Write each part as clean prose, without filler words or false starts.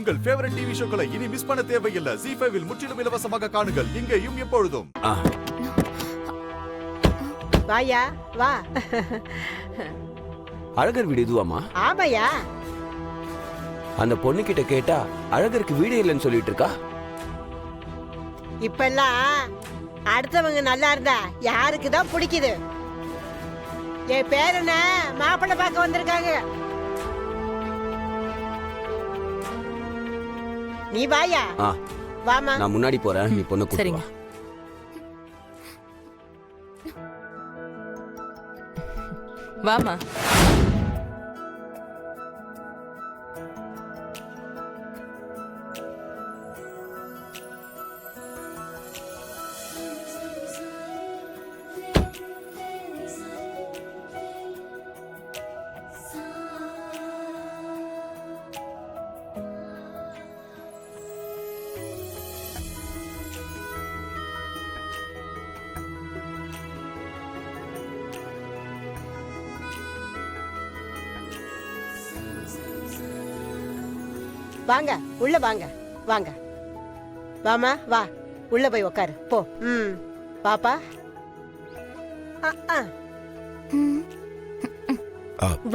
உங்கள் favourite TV ஷோக்களை இனி miss பண்ண தேவையில்லை. ZEE5 இல் முற்றிலும் இலவசமாக காணுங்கள், இங்கேயும் எப்பொழுதும். வாயா வா. அழகர் வீடு இதுவாமா? ஆமாயா. அந்த பொண்ணு கிட்ட கேட்டா அழகருக்கு வீடு இல்லைன்னு சொல்லிட்டு இருக்கா. இப்பெல்லாம் அடுத்தவங்க நல்லா இருந்தா யாருக்குதான் பிடிக்குது? என் பேர் என்ன மாப்பிள்ளை பார்க்க வந்திருக்காங்க. நீ வாயா. வாமா. நான் முன்னாடி போறேன், நீ பொண்ணு கூட்டிட்டு வா. வாமா. வாங்க உள்ள வாங்க. வாங்க வாமா வா. உள்ள போய் உட்காரு போ. பாப்பா.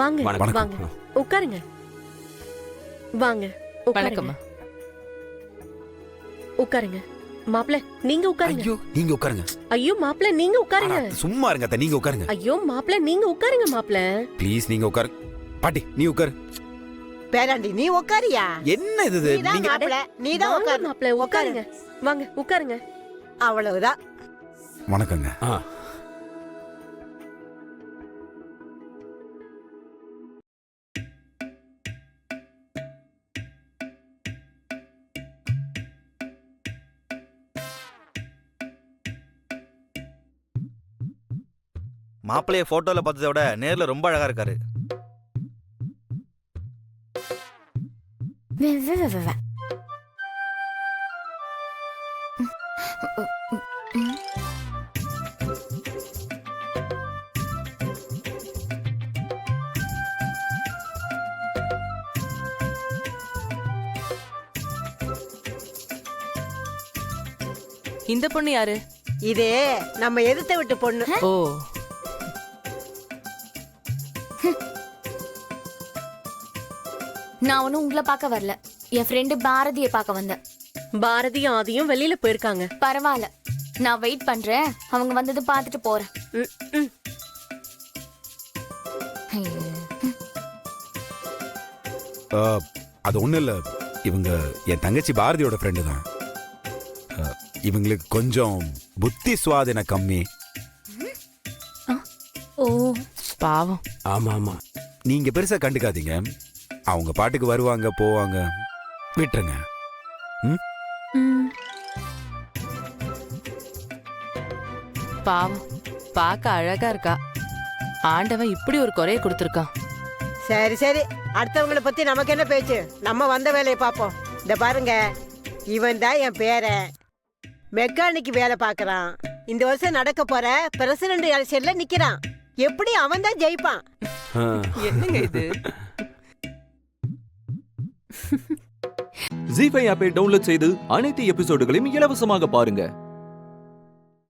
வாங்க வாங்க உட்காருங்க. வாங்க வணக்கம்மா. உட்காருங்க. மாப்பிள்ள நீங்க உட்காருங்க. ஐயோ நீங்க உட்காருங்க. ஐயோ மாப்பிள்ள நீங்க உட்காருங்க. சும்மா இருங்க அத்தை, நீங்க உட்காருங்க. ஐயோ மாப்பிள்ள நீங்க உட்காருங்க. மாப்பிள்ள ப்ளீஸ் நீங்க உட்காருங்க. பாட்டி நீ உட்காரு. பேராண்டி நீ உட்காரியா? என்ன இது? நீங்க நீதான் உட்காரு. மாப்பிள்ள உட்காருங்க. வாங்க உட்காருங்க. அவ்வளவுதான். வணக்கங்க. மாப்பிள்ளைய போட்டோல பார்த்ததை விட நேர்ல ரொம்ப அழகா இருக்காரு. இந்த பொண்ணு யாரு? இதே நம்ம எதிர்த்த விட்டு பொண்ணு. ஓ, நான் ஒன்னும் உங்களை பார்க்க வரல, என் ஃப்ரெண்டு பாரதியை பார்க்க வந்தேன். பாரதியும் ஆதியும் வெளியில போயிருக்காங்க. பரவாயில்ல, நான் வெயிட் பண்றேன். அவங்க வந்தது பார்த்துட்டு போறேன். அது ஒண்ணும் இல்ல, இவங்க என் தங்கச்சி பாரதியோட ஃப்ரெண்டு தான். இவங்களுக்கு கொஞ்சம் புத்தி சுவாதீன கம்மி. ஓ பாவம். ஆமா ஆமா, நீங்க பெருசா கண்டுக்காதீங்க. அவங்க பாட்டுக்கு வருவாங்க போவாங்க, விட்டுருங்க. பாவம், பார்க்க அழகா இருக்கா. ஆண்டவன் இப்படி ஒரு குறைய கொடுத்திருக்கான். சரி சரி, அடுத்தவங்களை பத்தி நமக்கு என்ன பேச்சு? நம்ம வந்த வேலையை பார்ப்போம். இந்த பாருங்க, இவன் தான் என் பேரன். மெக்கானிக் வேலை பார்க்கறான். இந்த வருஷம் நடக்க போற பிரசிடண்ட் எலெக்ஷன்ல நிக்கிறான். எப்படி அவன் தான் ஜெயிப்பான்? என்னங்க இது? ZEE5 ஆப்பை டவுன்லோட் செய்து அனைத்து எபிசோடுகளையும் இலவசமாக பாருங்க.